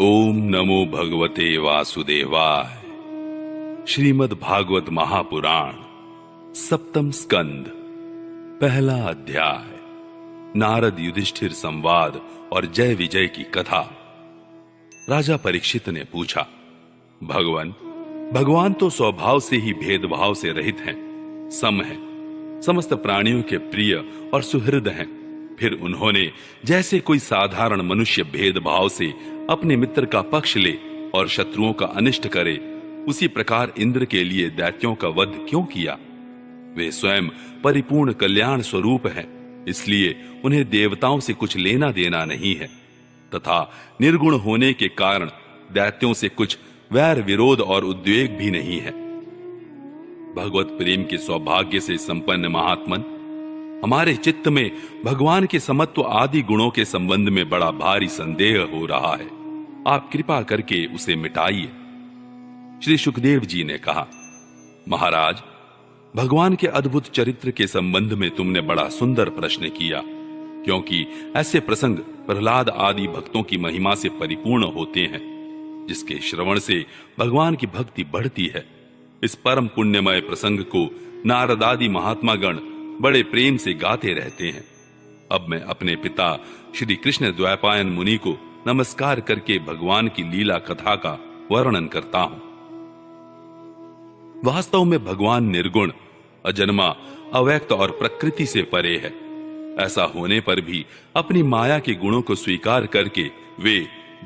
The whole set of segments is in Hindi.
ओम नमो भगवते वासुदेवाय। श्रीमद् भागवत महापुराण सप्तम स्कंद पहला अध्याय। नारद युधिष्ठिर संवाद और जय विजय की कथा। राजा परीक्षित ने पूछा, भगवान तो स्वभाव से ही भेदभाव से रहित हैं, सम हैं, समस्त प्राणियों के प्रिय और सुहृद हैं। फिर उन्होंने जैसे कोई साधारण मनुष्य भेदभाव से अपने मित्र का पक्ष ले और शत्रुओं का अनिष्ट करे, उसी प्रकार इंद्र के लिए दैत्यों का वध क्यों किया? वे स्वयं परिपूर्ण कल्याण स्वरूप हैं, इसलिए उन्हें देवताओं से कुछ लेना देना नहीं है, तथा निर्गुण होने के कारण दैत्यों से कुछ वैर विरोध और उद्वेग भी नहीं है। भगवत प्रेम के सौभाग्य से संपन्न महात्मन, हमारे चित्त में भगवान के समत्व आदि गुणों के संबंध में बड़ा भारी संदेह हो रहा है। आप कृपा करके उसे मिटाइए। श्री सुखदेव जी ने कहा, महाराज, भगवान के अद्भुत चरित्र के संबंध में तुमने बड़ा सुंदर प्रश्न किया, क्योंकि ऐसे प्रसंग प्रहलाद आदि भक्तों की महिमा से परिपूर्ण होते हैं, जिसके श्रवण से भगवान की भक्ति बढ़ती है। इस परम पुण्यमय प्रसंग को नारद आदि महात्मागण बड़े प्रेम से गाते रहते हैं। अब मैं अपने पिता श्री कृष्ण द्वैपायन मुनि को नमस्कार करके भगवान की लीला कथा का वर्णन करता हूं। वास्तव में भगवान निर्गुण, अजन्मा, अव्यक्त और प्रकृति से परे है। ऐसा होने पर भी अपनी माया के गुणों को स्वीकार करके वे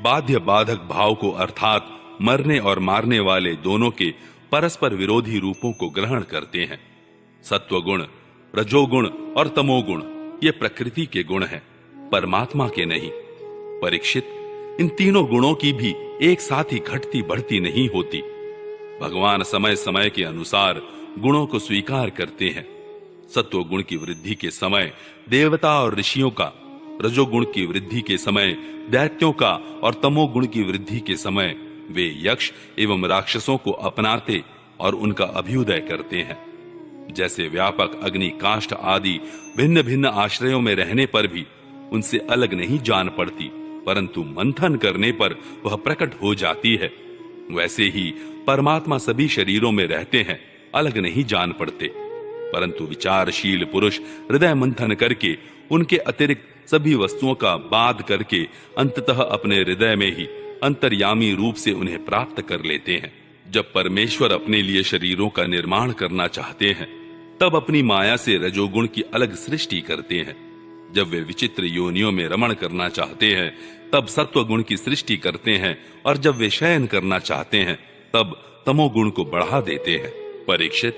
बाध्य बाधक भाव को, अर्थात मरने और मारने वाले दोनों के परस्पर विरोधी रूपों को ग्रहण करते हैं। सत्वगुण, रजोगुण और तमोगुण ये प्रकृति के गुण हैं, परमात्मा के नहीं। परीक्षित, इन तीनों गुणों की भी एक साथ ही घटती बढ़ती नहीं होती। भगवान समय समय के अनुसार गुणों को स्वीकार करते हैं। सत्वगुण की वृद्धि के समय देवता और ऋषियों का, रजोगुण की वृद्धि के समय दैत्यों का और तमोगुण की वृद्धि के समय वे यक्ष एवं राक्षसों को अपनाते और उनका अभ्युदय करते हैं। जैसे व्यापक अग्नि, काष्ठ आदि भिन्न भिन्न आश्रयों में रहने पर भी उनसे अलग नहीं जान पड़ती, परंतु मंथन करने पर वह प्रकट हो जाती है, वैसे ही परमात्मा सभी शरीरों में रहते हैं, अलग नहीं जान पड़ते, परंतु विचारशील पुरुष हृदय मंथन करके उनके अतिरिक्त सभी वस्तुओं का बाध करके अंततः अपने हृदय में ही अंतर्यामी रूप से उन्हें प्राप्त कर लेते हैं। जब परमेश्वर अपने लिए शरीरों का निर्माण करना चाहते हैं, तब अपनी माया से रजोगुण की अलग सृष्टि करते हैं। जब वे विचित्र योनियों में रमण करना चाहते हैं, तब सत्वगुण की सृष्टि करते हैं, और जब वे शयन करना चाहते हैं, तब तमोगुण को बढ़ा देते हैं। परीक्षित,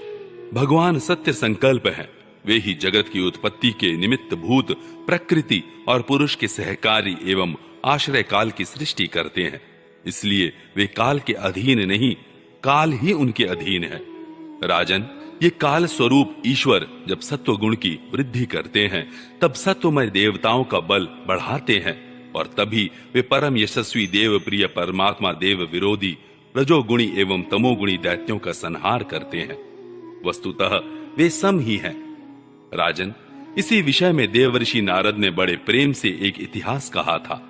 भगवान सत्य संकल्प हैं। वे ही जगत की उत्पत्ति के निमित्त भूत, प्रकृति और पुरुष के सहकारी एवं आश्रय काल की सृष्टि करते हैं। इसलिए वे काल के अधीन नहीं, काल ही उनके अधीन है। राजन, ये काल स्वरूप ईश्वर जब सत्वगुण की वृद्धि करते हैं, तब सत्वमय देवताओं का बल बढ़ाते हैं, और तभी वे परम यशस्वी देव प्रिय परमात्मा देव विरोधी रजोगुणी एवं तमोगुणी दैत्यों का संहार करते हैं। वस्तुतः वे सम ही हैं। राजन, इसी विषय में देवर्षि नारद ने बड़े प्रेम से एक इतिहास कहा था।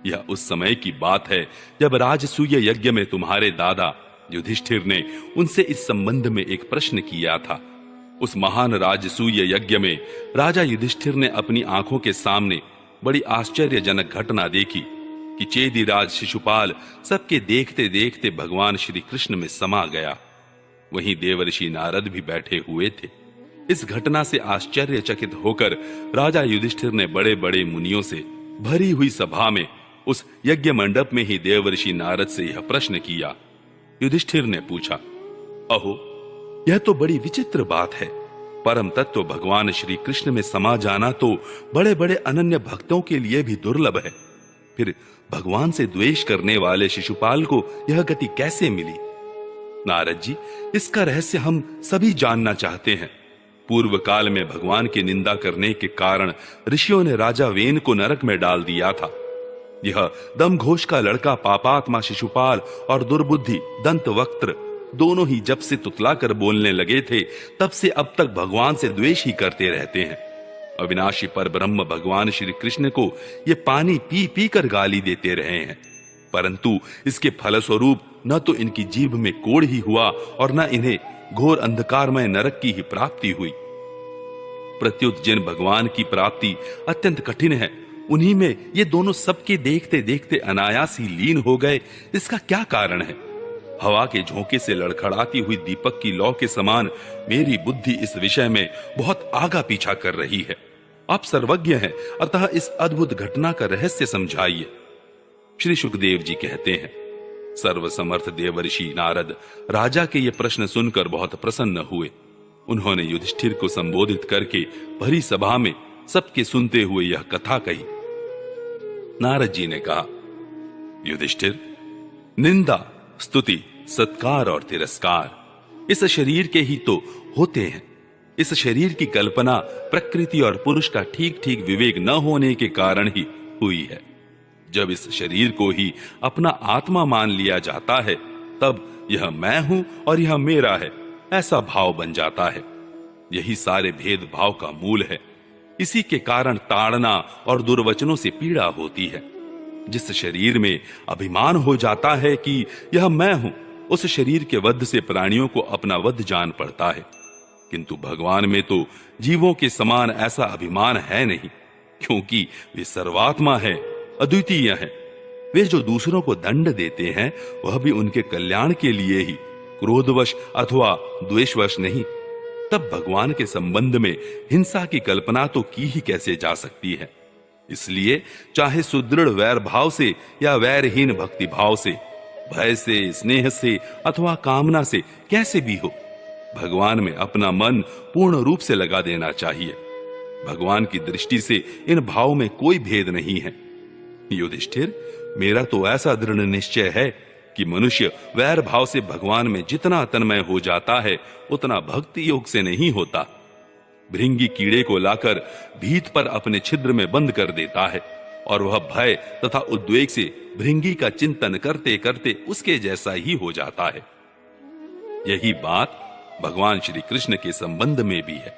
यह उस समय की बात है जब राजसूय यज्ञ में तुम्हारे दादा युधिष्ठिर ने उनसे इस संबंध में एक प्रश्न किया था। उस महान राजसूय यज्ञ में राजा युधिष्ठिर ने अपनी आंखों के सामने बड़ी आश्चर्यजनक घटना देखी कि चेदीराज शिशुपाल सबके देखते देखते भगवान श्री कृष्ण में समा गया। वहीं देवर्षि नारद भी बैठे हुए थे। इस घटना से आश्चर्यचकित होकर राजा युधिष्ठिर ने बड़े बड़े मुनियों से भरी हुई सभा में उस यज्ञ मंडप में ही देवर्षि नारद से यह प्रश्न किया। युधिष्ठिर ने पूछा, अहो, यह तो बड़ी विचित्र बात है। परम तत्व भगवान श्री कृष्ण में समा जाना तो बड़े बड़े अनन्य भक्तों के लिए भी दुर्लभ है। फिर भगवान से द्वेष करने वाले शिशुपाल को यह गति कैसे मिली? नारद जी, इसका रहस्य हम सभी जानना चाहते हैं। पूर्व काल में भगवान की निंदा करने के कारण ऋषियों ने राजा वेन को नरक में डाल दिया था। यह दमघोष का लड़का पापात्मा शिशुपाल और दुर्बुद्धि दंतवक्त्र दोनों ही जब से तुतलाकर बोलने लगे थे, तब से अब तक भगवान से द्वेष ही करते रहते हैं। अविनाशी पर ब्रह्म भगवान श्री कृष्ण को ये पानी पी पी कर गाली देते रहे हैं। परंतु इसके फलस्वरूप न तो इनकी जीभ में कोढ़ ही हुआ और न इन्हें घोर अंधकारमय नरक की ही प्राप्ति हुई। प्रत्युत जिन भगवान की प्राप्ति अत्यंत कठिन है, उन्हीं में ये दोनों सबके देखते देखते अनायास ही लीन हो गए। इसका क्या कारण है? हवा के झोंके से लड़खड़ाती हुई दीपक की लौ के समान मेरी बुद्धि इस विषय में बहुत आगा पीछा कर रही है। आप सर्वज्ञ हैं, अतः इस अद्भुत घटना का रहस्य समझाइए। श्री सुखदेव जी कहते हैं, सर्वसमर्थ देवर्षि नारद राजा के ये प्रश्न सुनकर बहुत प्रसन्न हुए। उन्होंने युधिष्ठिर को संबोधित करके भरी सभा में सबके सुनते हुए यह कथा कही। नारद जी ने कहा, युधिष्ठिर, निंदा, स्तुति, सत्कार और तिरस्कार इस शरीर के ही तो होते हैं। इस शरीर की कल्पना प्रकृति और पुरुष का ठीक ठीक विवेक न होने के कारण ही हुई है। जब इस शरीर को ही अपना आत्मा मान लिया जाता है, तब यह मैं हूं और यह मेरा है ऐसा भाव बन जाता है। यही सारे भेदभाव का मूल है। इसी के कारण ताड़ना और दुर्वचनों से पीड़ा होती है। जिस शरीर में अभिमान हो जाता है कि यह मैं हूं, उस शरीर के वध से प्राणियों को अपना वध जान पड़ता है। किंतु भगवान में तो जीवों के समान ऐसा अभिमान है नहीं, क्योंकि वे सर्वात्मा है, अद्वितीय है। वे जो दूसरों को दंड देते हैं, वह भी उनके कल्याण के लिए ही, क्रोधवश अथवा द्वेषवश नहीं। तब भगवान के संबंध में हिंसा की कल्पना तो की ही कैसे जा सकती है। इसलिए चाहे सुदृढ़ वैर भाव से या वैरहीन भक्ति भाव से, भय से, स्नेह से अथवा कामना से कैसे भी हो, भगवान में अपना मन पूर्ण रूप से लगा देना चाहिए। भगवान की दृष्टि से इन भाव में कोई भेद नहीं है। युधिष्ठिर, मेरा तो ऐसा दृढ़ निश्चय है कि मनुष्य वैर भाव से भगवान में जितना तन्मय हो जाता है, उतना भक्ति योग से नहीं होता। भृंगी कीड़े को लाकर भीत पर अपने छिद्र में बंद कर देता है और वह भय तथा उद्वेग से भृंगी का चिंतन करते करते उसके जैसा ही हो जाता है। यही बात भगवान श्री कृष्ण के संबंध में भी है।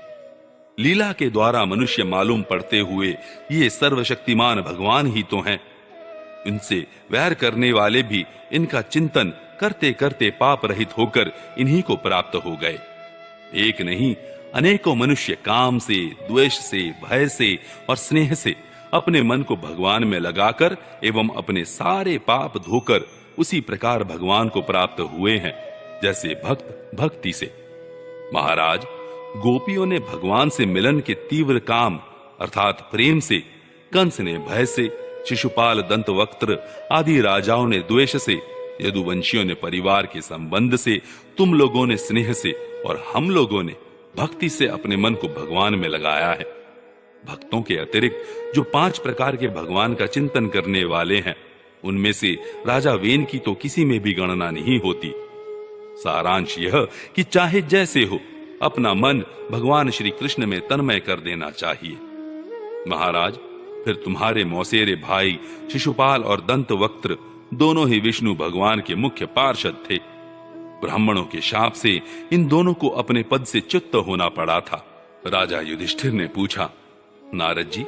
लीला के द्वारा मनुष्य मालूम पड़ते हुए ये सर्वशक्तिमान भगवान ही तो हैं। इनसे वैर करने वाले भी इनका चिंतन करते करते पाप रहित होकर इन्हीं को प्राप्त हो गए। एक नहीं, अनेकों मनुष्य काम से, द्वेष से, भय से और स्नेह से अपने मन को भगवान में लगाकर एवं अपने सारे पाप धोकर उसी प्रकार भगवान को प्राप्त हुए हैं, जैसे भक्त भक्ति से। महाराज, गोपियों ने भगवान से मिलन के तीव्र काम अर्थात प्रेम से, कंस ने भय से, शिशुपाल, दंतवक्त्र आदि राजाओं ने द्वेष से, यदुवंशियों ने परिवार के संबंध से, तुम लोगों ने स्नेह से और हम लोगों ने भक्ति से अपने मन को भगवान में लगाया है। भक्तों के अतिरिक्त जो 5 प्रकार के भगवान का चिंतन करने वाले हैं, उनमें से राजा वेन की तो किसी में भी गणना नहीं होती। सारांश यह कि चाहे जैसे हो, अपना मन भगवान श्री कृष्ण में तन्मय कर देना चाहिए। महाराज, फिर तुम्हारे मौसेरे भाई शिशुपाल और दंतवक्त्र दोनों ही विष्णु भगवान के मुख्य पार्षद थे। ब्राह्मणों के शाप से इन दोनों को अपने पद से च्युत होना पड़ा था। राजा युधिष्ठिर ने पूछा, नारद जी,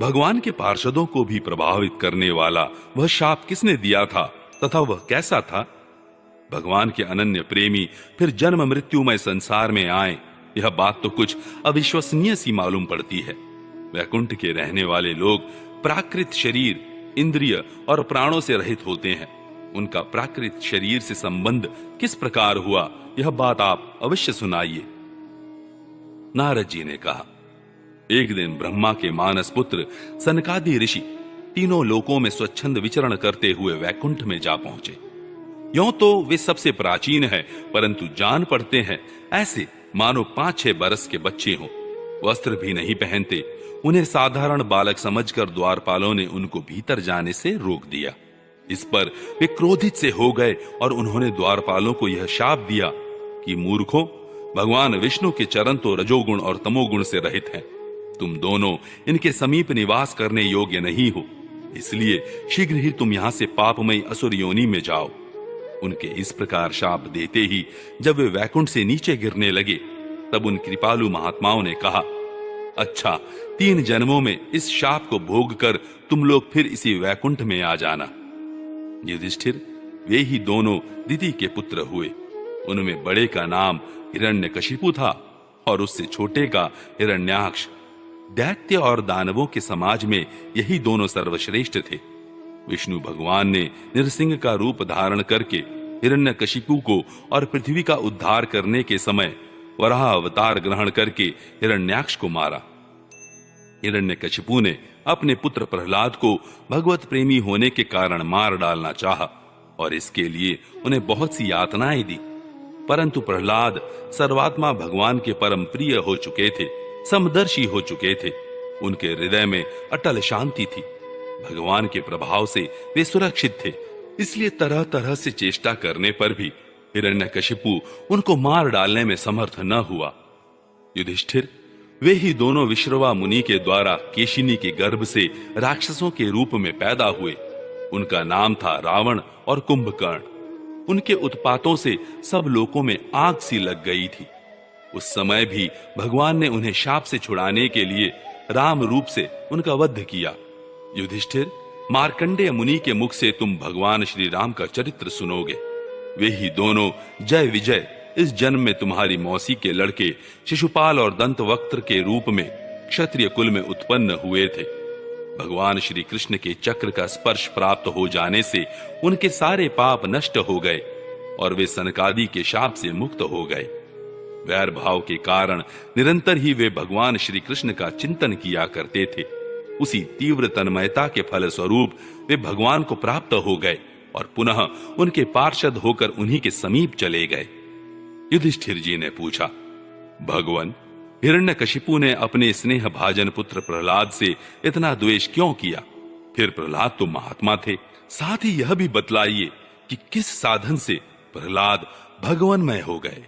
भगवान के पार्षदों को भी प्रभावित करने वाला वह शाप किसने दिया था तथा वह कैसा था? भगवान के अनन्य प्रेमी फिर जन्म मृत्युमय संसार में आए, यह बात तो कुछ अविश्वसनीय सी मालूम पड़ती है। वैकुंठ के रहने वाले लोग प्राकृत शरीर, इंद्रिय और प्राणों से रहित होते हैं। उनका प्राकृत शरीर से संबंध किस प्रकार हुआ, यह बात आप अवश्य सुनाइए। नारद जी ने कहा, एक दिन ब्रह्मा के मानस पुत्र सनकादि ऋषि तीनों लोकों में स्वच्छंद विचरण करते हुए वैकुंठ में जा पहुंचे। यों तो वे सबसे प्राचीन है, परंतु जान पड़ते हैं ऐसे मानो 5-6 बरस के बच्चे हों। वस्त्र भी नहीं पहनते। उन्हें साधारण बालक समझकर द्वारपालों ने उनको भीतर जाने से रोक दिया। इस पर वे क्रोधित से हो गए और उन्होंने द्वारपालों को यह शाप दिया कि मूर्खों, भगवान विष्णु के चरण तो रजोगुण और तमोगुण से रहित हैं। तुम दोनों इनके समीप निवास करने योग्य नहीं हो, इसलिए शीघ्र ही तुम यहां से पापमयी असुर योनि में जाओ। उनके इस प्रकार शाप देते ही जब वे वैकुंठ से नीचे गिरने लगे, तब उन कृपालु महात्माओं ने कहा, अच्छा, 3 जन्मों में इस शाप को भोग कर तुम लोग फिर इसी वैकुंठ में आ जाना। युधिष्ठिर, वे ही दोनों दिति के पुत्र हुए। उनमें बड़े का नाम हिरण्यकशिपु था और उससे छोटे का हिरण्याक्ष। दैत्य और दानवों के समाज में यही दोनों सर्वश्रेष्ठ थे। विष्णु भगवान ने नृसिंह का रूप धारण करके हिरण्यकशिपु को और पृथ्वी का उद्धार करने के समय वराह अवतार ग्रहण करके हिरण्याक्ष को मारा। हिरण्यकशिपु ने अपने पुत्र प्रहलाद को भगवत प्रेमी होने के कारण मार डालना चाहा और इसके लिए उन्हें बहुत सी यातनाएं दी, परंतु प्रहलाद सर्वात्मा भगवान के परम प्रिय हो चुके थे, समदर्शी हो चुके थे। उनके हृदय में अटल शांति थी। भगवान के प्रभाव से वे सुरक्षित थे, इसलिए तरह तरह से चेष्टा करने पर भी हिरण्यकशिपु उनको मार डालने में समर्थ न हुआ। युधिष्ठिर, वे ही दोनों विश्रवा मुनि के द्वारा केशिनी के गर्भ से राक्षसों के रूप में पैदा हुए। उनका नाम था रावण और कुंभकर्ण। उनके उत्पातों से सब लोकों में आग सी लग गई थी। उस समय भी भगवान ने उन्हें शाप से छुड़ाने के लिए राम रूप से उनका वध किया। युधिष्ठिर, मार्कंडेय मुनि के मुख से तुम भगवान श्री राम का चरित्र सुनोगे। वे ही दोनों जय विजय इस जन्म में तुम्हारी मौसी के लड़के शिशुपाल और दंतवक्त्र के रूप में क्षत्रिय कुल में उत्पन्न हुए थे। भगवान श्री कृष्ण के चक्र का स्पर्श प्राप्त हो जाने से उनके सारे पाप नष्ट हो गए और वे सनकादि के शाप से मुक्त हो गए। वैर भाव के कारण निरंतर ही वे भगवान श्री कृष्ण का चिंतन किया करते थे। उसी तीव्र तन्मयता के फल स्वरूप वे भगवान को प्राप्त हो गए और पुनः उनके पार्षद होकर उन्हीं के समीप चले गए। युधिष्ठिर जी ने पूछा, भगवान, हिरण्यकशिपु ने अपने स्नेह भाजन पुत्र प्रहलाद से इतना द्वेष क्यों किया? फिर प्रहलाद तो महात्मा थे। साथ ही यह भी बतलाइए कि किस साधन से प्रहलाद भगवन्मय हो गए।